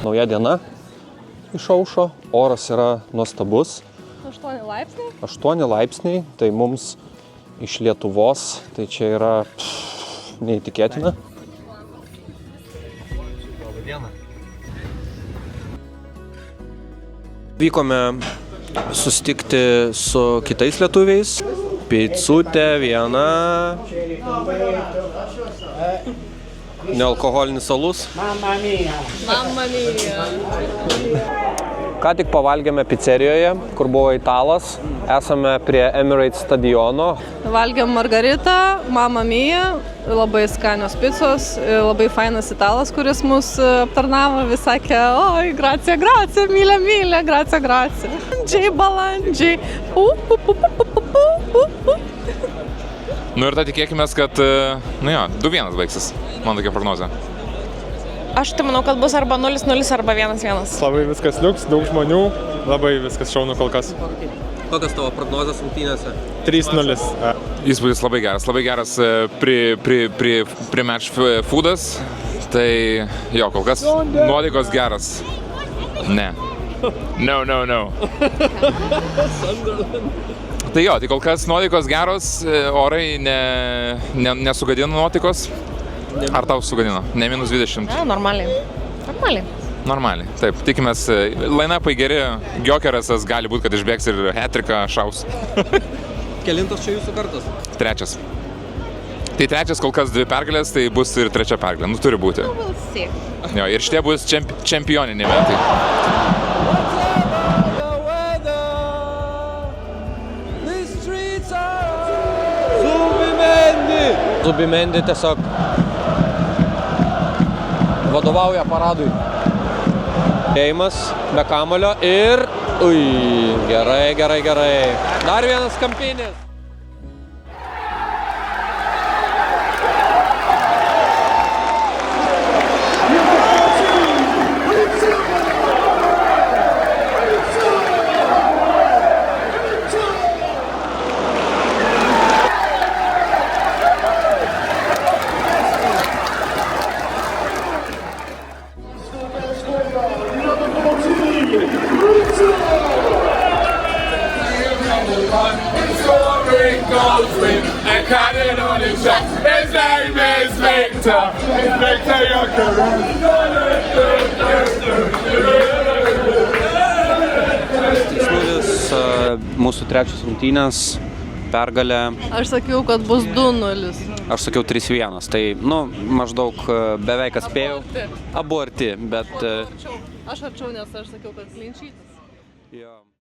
Nauja diena išaušo, oras yra nuostabus. 8 laipsniai? 8 laipsniai, tai mums iš Lietuvos, tai čia yra neįtikėtina. Vykome susitikti su kitais lietuviais. Picutė viena. Nealkoholinis alus. Mamma mia. Ką tik pavalgėme pizzerijoje, kur buvo italas. Esame prie Emirates stadiono. Valgėm margaritą, mamma mia, labai skanios picos, labai fainas italas, kuris mus aptarnavo, vis sakė, oi, gracija, mylė, gracija. Balandžiai, balandžiai. Nu ir tai tikėkime, kad, 2-1 baigsis, man tokia prognozė. Aš tai manau, kad bus arba 0-0 arba 1-1. Labai viskas liuks, daug žmonių, labai viskas šaunu kol kas. Kokios tavo prognozės rungtynėse? 3-0. Įspūdis labai geras prie match foodas, tai jo, kol kas nuotaikos geras. Ne. No. Tai jo, tai kol kas nuotaikos geros, orai nesugadino nuotaikos. Ar tau sugadino? Ne -20? Ne, normaliai. Normaliai, taip. Tikimės, line-upai geri, Giokeresas gali būti, kad išbėgs ir hat-tricką šaus. Kelintas čia jūsų kartas? 3. Tai 3 kol kas 2 pergalės, tai bus ir 3 pergalė. Nu, turi būti. Jo, ir šitie bus čempioniniai metai. Zubimendi tiesiog vadovauja paradui. Eimas be kamulio ir... Gerai. Dar vienas kampinis. Mūsų 3 rungtynės, pergalė. Aš sakiau, kad bus 2-0. Aš sakiau 3-1, tai, maždaug beveik atspėjau. Abu arti, bet... Aš arčiau, nes aš sakiau, kad klinčytis.